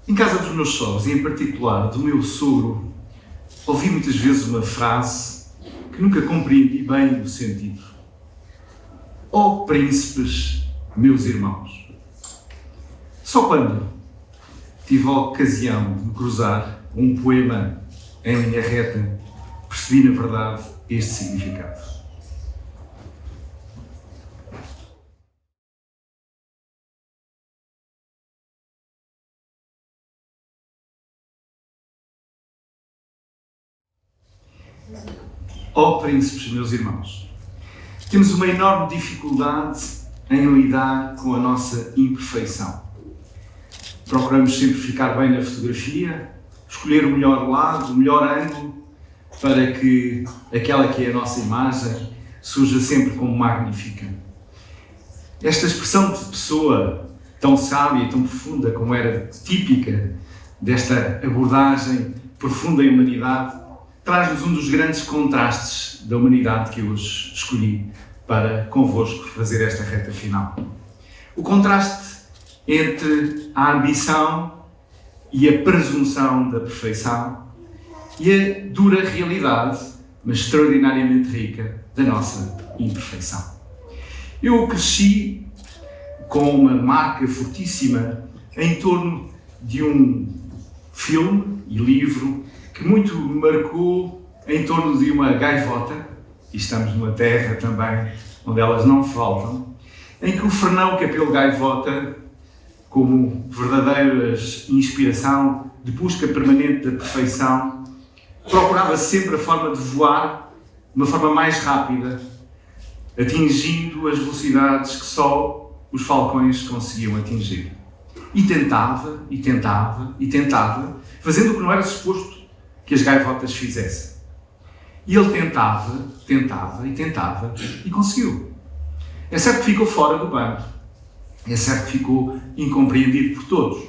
Em casa dos meus sogros, e em particular do meu sogro, ouvi muitas vezes uma frase que nunca compreendi bem o sentido. Ó príncipes, meus irmãos. Só quando tive a ocasião de me cruzar um poema em linha reta, percebi na verdade este significado. Ó príncipes, meus irmãos, temos uma enorme dificuldade em lidar com a nossa imperfeição. Procuramos sempre ficar bem na fotografia, escolher o melhor lado, o melhor ângulo, para que aquela que é a nossa imagem surja sempre como magnífica. Esta expressão de pessoa tão sábia e tão profunda como era típica desta abordagem profunda em humanidade, traz-nos um dos grandes contrastes da humanidade que eu hoje escolhi para convosco fazer esta reta final. O contraste entre a ambição e a presunção da perfeição e a dura realidade, mas extraordinariamente rica, da nossa imperfeição. Eu cresci com uma marca fortíssima em torno de um filme e livro que muito me marcou em torno de uma gaivota, e estamos numa terra também onde elas não faltam, em que o Fernão Capelo Gaivota, como verdadeira inspiração de busca permanente da perfeição, procurava sempre a forma de voar de uma forma mais rápida, atingindo as velocidades que só os falcões conseguiam atingir. E tentava, e tentava, e tentava, fazendo o que não era suposto que as gaivotas fizessem. E ele tentava, tentava e tentava e conseguiu. É certo que ficou fora do banco. É certo que ficou incompreendido por todos.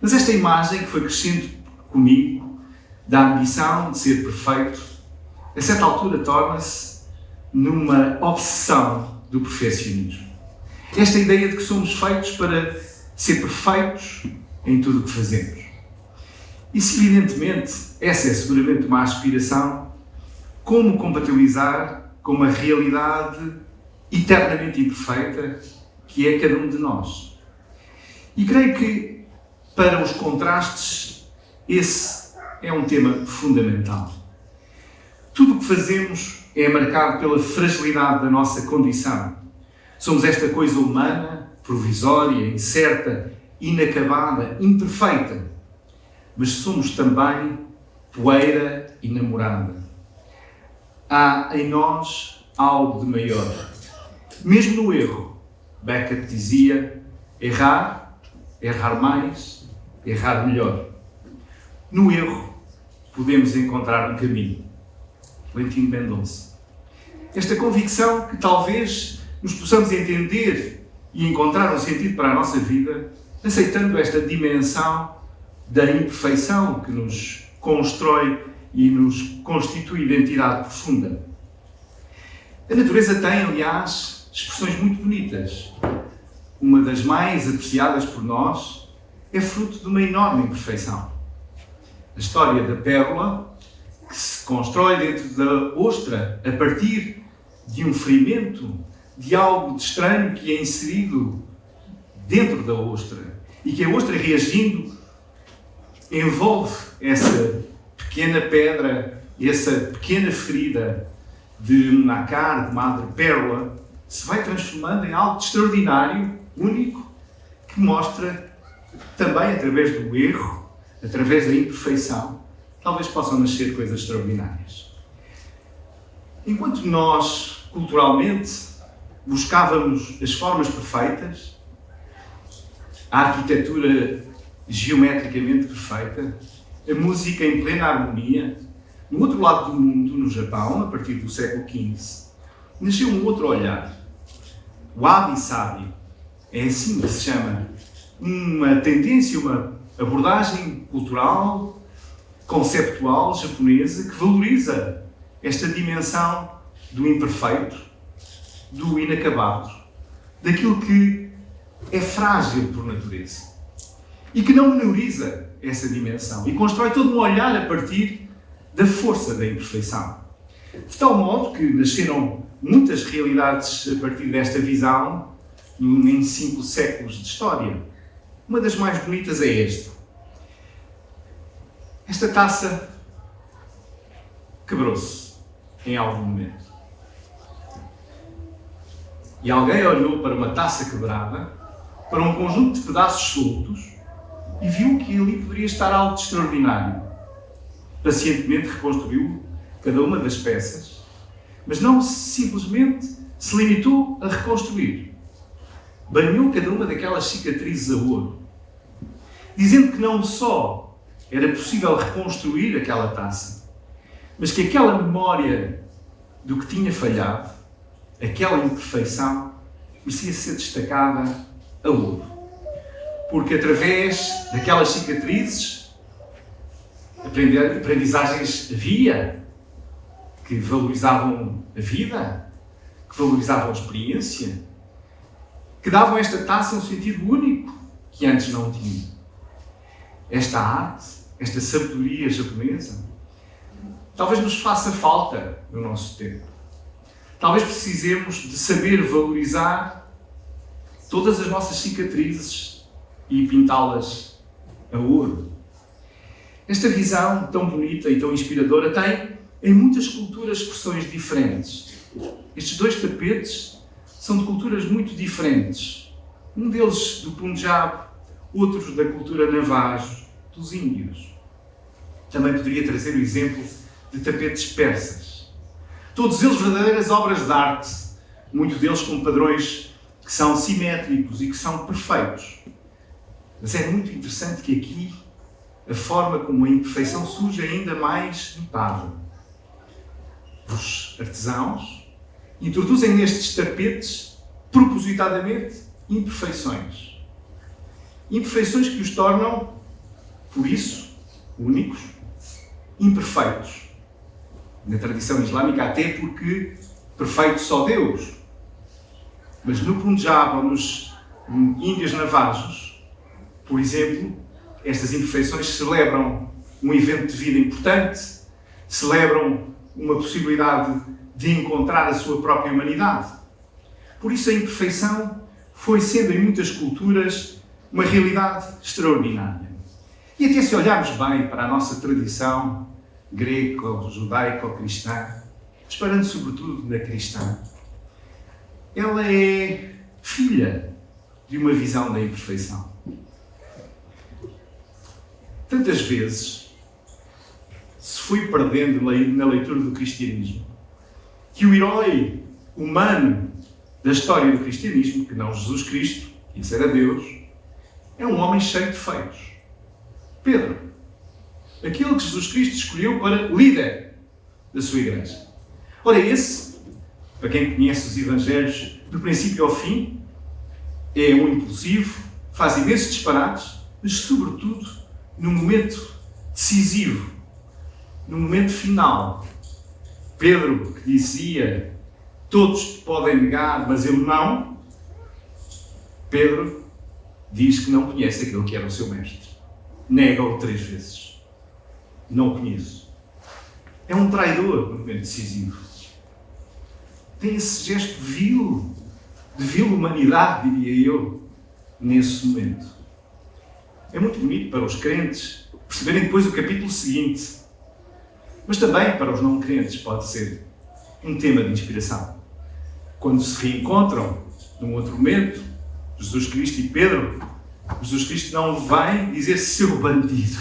Mas esta imagem que foi crescendo comigo, da ambição de ser perfeito, a certa altura torna-se numa obsessão do perfeccionismo. Esta ideia de que somos feitos para ser perfeitos em tudo o que fazemos. Isso, evidentemente, essa é seguramente uma aspiração. Como compatibilizar com uma realidade eternamente imperfeita que é cada um de nós? E creio que, para os contrastes, esse é um tema fundamental. Tudo o que fazemos é marcado pela fragilidade da nossa condição. Somos esta coisa humana, provisória, incerta, inacabada, imperfeita. Mas somos também poeira inamorada. Há em nós algo de maior. Mesmo no erro, Beckett dizia, errar mais, errar melhor. No erro, podemos encontrar um caminho. Valentim Mendonça. Esta convicção que talvez nos possamos entender e encontrar um sentido para a nossa vida, aceitando esta dimensão da imperfeição que nos constrói e nos constitui identidade profunda. A natureza tem, aliás, expressões muito bonitas. Uma das mais apreciadas por nós é fruto de uma enorme imperfeição. A história da pérola, que se constrói dentro da ostra a partir de um ferimento, de algo de estranho que é inserido dentro da ostra e que a ostra, reagindo, envolve essa pequena pedra, essa pequena ferida de um nácar, de madrepérola, se vai transformando em algo de extraordinário, único, que mostra também, através do erro, através da imperfeição, talvez possam nascer coisas extraordinárias. Enquanto nós, culturalmente, buscávamos as formas perfeitas, a arquitetura geometricamente perfeita, a música em plena harmonia, no outro lado do mundo, no Japão, a partir do século XV, nasceu um outro olhar, o wabi-sabi, É assim que se chama uma tendência, uma abordagem cultural, conceptual japonesa que valoriza esta dimensão do imperfeito, do inacabado, daquilo que é frágil por natureza e que não menoriza essa dimensão e constrói todo um olhar a partir da força da imperfeição. De tal modo que nasceram muitas realidades a partir desta visão em 5 séculos de história. Uma das mais bonitas é esta. Esta taça quebrou-se em algum momento. E alguém olhou para uma taça quebrada, para um conjunto de pedaços soltos, e viu que ali poderia estar algo de extraordinário. Pacientemente reconstruiu cada uma das peças, mas não simplesmente se limitou a reconstruir. Banhou cada uma daquelas cicatrizes a ouro, dizendo que não só era possível reconstruir aquela taça, mas que aquela memória do que tinha falhado, aquela imperfeição, merecia ser destacada a ouro. Porque através daquelas cicatrizes, aprendizagens havia que valorizavam a vida, que valorizavam a experiência, que davam a esta taça um sentido único que antes não tinha. Esta arte, esta sabedoria japonesa, talvez nos faça falta no nosso tempo. Talvez precisemos de saber valorizar todas as nossas cicatrizes e pintá-las a ouro. Esta visão tão bonita e tão inspiradora tem em muitas culturas expressões diferentes. Estes 2 tapetes são de culturas muito diferentes. Um deles do Punjab, outros da cultura Navajo, dos índios. Também poderia trazer o exemplo de tapetes persas. Todos eles verdadeiras obras de arte, muitos deles com padrões que são simétricos e que são perfeitos. Mas é muito interessante que aqui a forma como a imperfeição surge ainda mais notável. Os artesãos introduzem nestes tapetes, propositadamente, imperfeições. Imperfeições que os tornam, por isso, únicos, imperfeitos. Na tradição islâmica, até porque perfeito só Deus. Mas no Punjab ou nos índios navajos, por exemplo, estas imperfeições celebram um evento de vida importante, celebram uma possibilidade de encontrar a sua própria humanidade. Por isso a imperfeição foi sendo em muitas culturas uma realidade extraordinária. E até se olharmos bem para a nossa tradição greco-judaico-cristã, esperando sobretudo na cristã, ela é filha de uma visão da imperfeição. Tantas vezes se foi perdendo na leitura do cristianismo que o herói humano da história do cristianismo, que não Jesus Cristo, esse era Deus, é um homem cheio de defeitos. Pedro, aquele que Jesus Cristo escolheu para líder da sua igreja. Ora, esse, para quem conhece os evangelhos do princípio ao fim, é um impulsivo, faz imensos disparates, mas sobretudo no momento decisivo, no momento final. Pedro, que dizia, todos te podem negar, mas eu não. Pedro diz que não conhece aquele que era o seu mestre. Nega-o 3 vezes. Não o conheço. É um traidor no momento decisivo. Tem esse gesto vil, de vil humanidade, diria eu, nesse momento. É muito bonito para os crentes perceberem depois o capítulo seguinte. Mas também para os não crentes pode ser um tema de inspiração. Quando se reencontram num outro momento, Jesus Cristo e Pedro, Jesus Cristo não vem dizer seu bandido.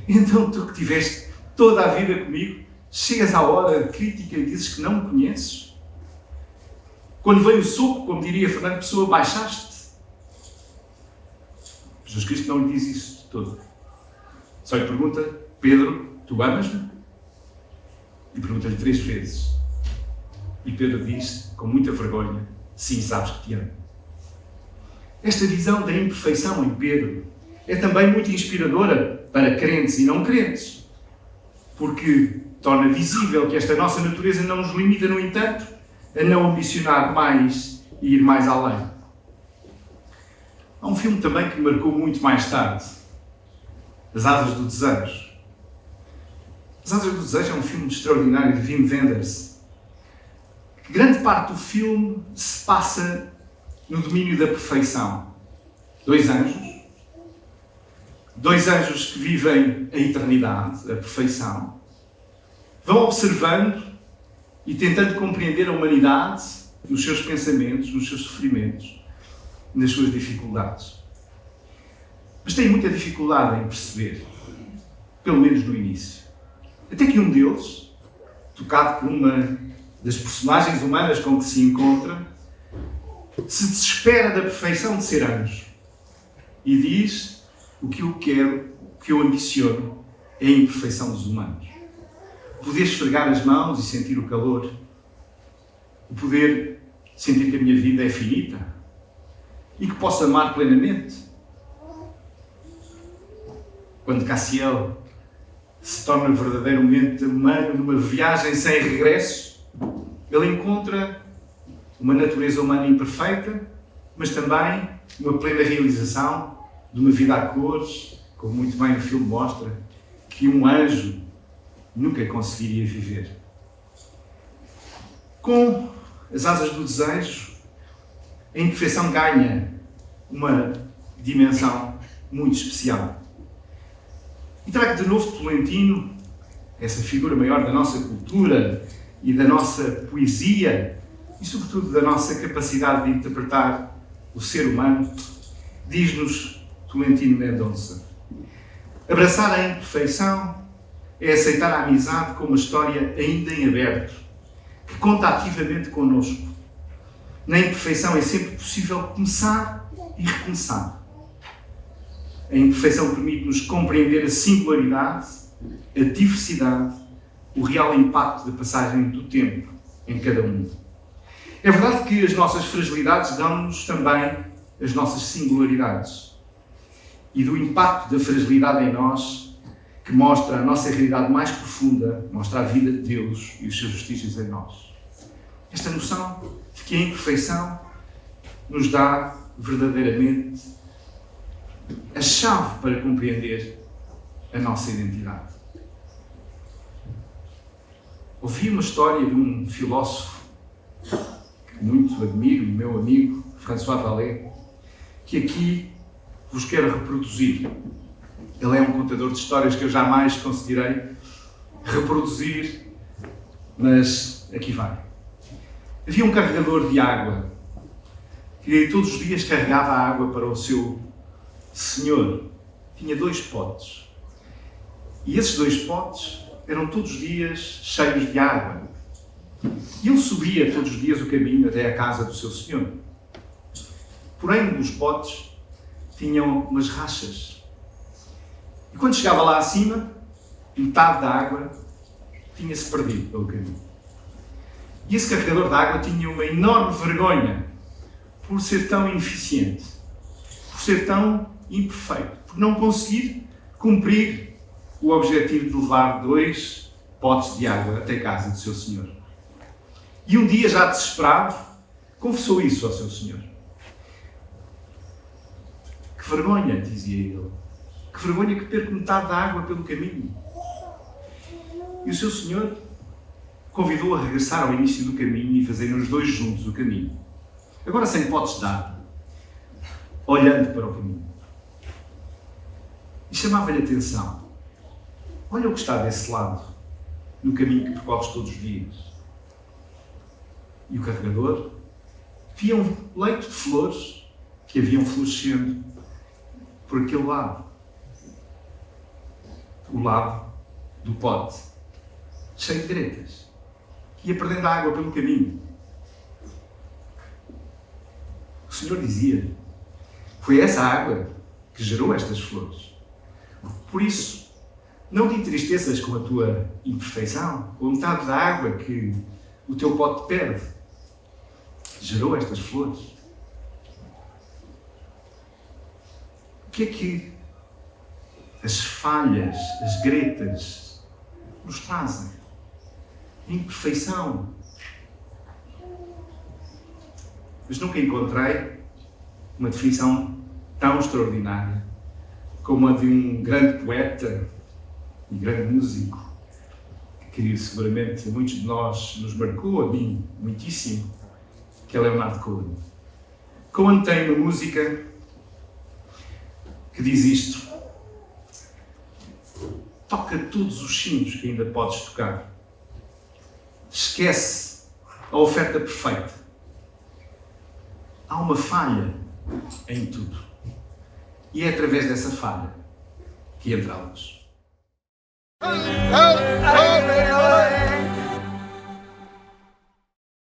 Então tu que tiveste toda a vida comigo, chegas à hora de crítica e dizes que não me conheces? Quando veio o soco, como diria Fernando Pessoa, baixaste? Jesus Cristo não lhe diz isso de todo. Só lhe pergunta, Pedro, tu amas-me? E pergunta-lhe 3 vezes. E Pedro diz, com muita vergonha, sim, sabes que te amo. Esta visão da imperfeição em Pedro é também muito inspiradora para crentes e não crentes, porque torna visível que esta nossa natureza não nos limita, no entanto, a não ambicionar mais e ir mais além. Há um filme também que me marcou muito mais tarde, As Asas do Desejo. As Asas do Desejo é um filme extraordinário de Wim Wenders, que grande parte do filme se passa no domínio da perfeição. Dois anjos que vivem a eternidade, a perfeição, vão observando e tentando compreender a humanidade nos seus pensamentos, nos seus sofrimentos, nas suas dificuldades. Mas têm muita dificuldade em perceber, pelo menos no início. Até que um deles, tocado por uma das personagens humanas com que se encontra, se desespera da perfeição de ser anjo e diz: o que eu quero, o que eu ambiciono, é a imperfeição dos humanos. O poder esfregar as mãos e sentir o calor. O poder sentir que a minha vida é finita e que posso amar plenamente. Quando Cassiel se torna verdadeiramente humano numa viagem sem regresso, ele encontra uma natureza humana imperfeita, mas também uma plena realização de uma vida a cores, como muito bem o filme mostra, que um anjo nunca conseguiria viver. Com As Asas do Desejo, a imperfeição ganha uma dimensão muito especial. E trago de novo Tolentino, essa figura maior da nossa cultura e da nossa poesia, e sobretudo da nossa capacidade de interpretar o ser humano. Diz-nos Tolentino Mendonça: abraçar a imperfeição é aceitar a amizade como uma história ainda em aberto, que conta ativamente connosco. Na imperfeição é sempre possível começar e recomeçar. A imperfeição permite-nos compreender a singularidade, a diversidade, o real impacto da passagem do tempo em cada um. É verdade que as nossas fragilidades dão-nos também as nossas singularidades. E do impacto da fragilidade em nós, que mostra a nossa realidade mais profunda, mostra a vida de Deus e os seus vestígios em nós. Esta noção de que a imperfeição nos dá verdadeiramente a chave para compreender a nossa identidade. Ouvi uma história de um filósofo que muito admiro, o meu amigo François Vallée, que aqui vos quero reproduzir. Ele é um contador de histórias que eu jamais conseguirei reproduzir, mas aqui vai. Havia um carregador de água que todos os dias carregava a água para o seu senhor. Tinha 2 potes. E esses 2 potes eram todos os dias cheios de água. E ele subia todos os dias o caminho até à casa do seu senhor. Porém, um dos potes tinham umas rachas. E quando chegava lá acima, metade da água tinha-se perdido pelo caminho. E esse carregador de água tinha uma enorme vergonha por ser tão ineficiente, por ser tão imperfeito, por não conseguir cumprir o objetivo de levar 2 potes de água até a casa do seu senhor. E um dia, já desesperado, confessou isso ao seu senhor. Que vergonha, dizia ele. Que vergonha que perco metade da água pelo caminho. E o seu senhor convidou a regressar ao início do caminho e fazerem os 2 juntos o caminho. Agora sem potes de água, olhando para o caminho. E chamava-lhe a atenção. Olha o que está desse lado, no caminho que percorres todos os dias. E o carregador via um leito de flores que haviam florescendo por aquele lado. O lado do pote, cheio de gretas, que ia perdendo a água pelo caminho. O Senhor dizia: foi essa água que gerou estas flores. Por isso, não te entristeças com a tua imperfeição, com a metade da água que o teu pote perde. Gerou estas flores. que é que as falhas, as gretas nos trazem? A imperfeição. Mas nunca encontrei uma definição tão extraordinária como a de um grande poeta e grande músico, que seguramente muitos de nós nos marcou, a mim muitíssimo, que é Leonardo Cohen. Cohen tem uma música que diz isto: toca todos os sinos que ainda podes tocar. Esquece a oferta perfeita. Há uma falha em tudo. E é através dessa falha que entra a luz.